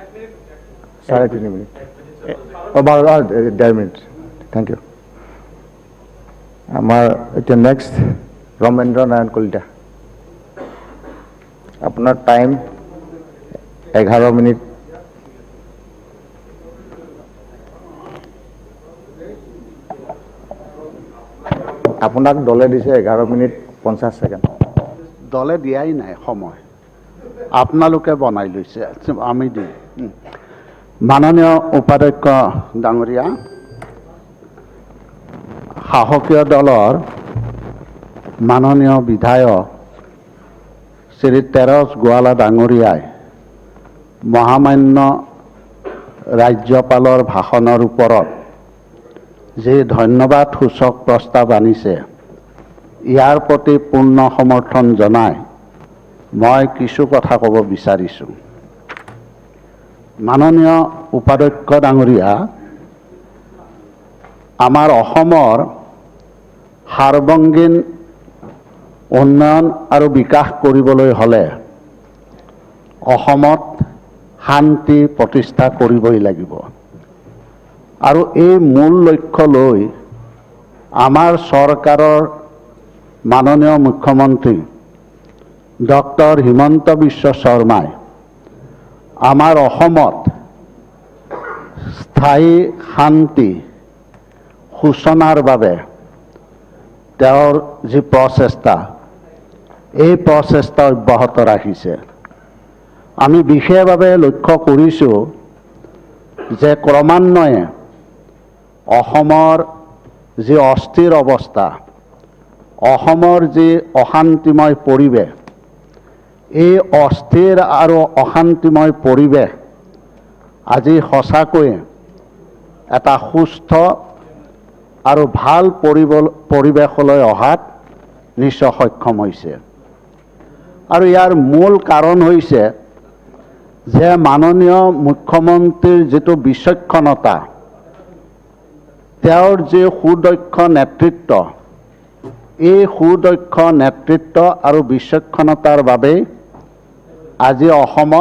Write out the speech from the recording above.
3.5 minute about 1.5 minute thank you আমাৰ এতিয়া next Ramendra Narayan Kalita আপোনাৰ টাইম 11 মিনিট আপোনাক দলে দিছে 11 মিনিট 50 সেকেন্ড দলে দিয়াই নাই সময় আপোনালোকে বনাই লৈছে আমি দিম মাননীয় উপাধ্যক্ষ ডাঙৰীয়া সাহসীয় দলৰ মাননীয় বিধায়ক শ্ৰী তেৰছ গোৱালা ডাঙৰীয়াই মহামান্য ৰাজ্যপালৰ ভাষণৰ ওপৰত যে ধন্যবাদ সূচক প্ৰস্তাৱ আনিছে ইয়াৰ প্ৰতি পূৰ্ণ সমৰ্থন জনাই মই কিছু কথা ক'ব বিচাৰিছোঁ মাননীয় উপাধ্যক্ষ ডাঙৰীয়া আমাৰ অসমৰ সাৰ্বঙ্গীন উন্নয়ন আৰু বিকাশ কৰিবলৈ হ'লে অসমত শান্তি প্ৰতিষ্ঠা কৰিবই লাগিব আৰু এই মূল লক্ষ্য লৈ আমাৰ চৰকাৰৰ মাননীয় মুখ্যমন্ত্ৰী ডক্টৰ হিমন্ত বিশ্ব শৰ্মাই আমাৰ অসমত স্থায়ী শান্তি সূচনাৰ বাবে তেওঁৰ যি প্ৰচেষ্টা এই প্ৰচেষ্টা অব্যাহত ৰাখিছে আমি বিশেষভাৱে লক্ষ্য কৰিছোঁ যে ক্ৰমান্বয়ে অসমৰ যি অস্থিৰ অৱস্থা অসমৰ যি অশান্তিময় পৰিৱেশ এই অস্থিৰ আৰু অশান্তিময় পৰিৱেশ আজি সঁচাকৈয়ে এটা সুস্থ আৰু ভাল পৰিৱেশলৈ অহাত নিশ্চয় সক্ষম হৈছে আৰু ইয়াৰ মূল কাৰণ হৈছে যে মাননীয় মুখ্যমন্ত্ৰীৰ যিটো বিচক্ষণতা তেওঁৰ যি সুদক্ষ নেতৃত্ব এই সুদক্ষ নেতৃত্ব আৰু বিচক্ষণতাৰ বাবে আজি অসমত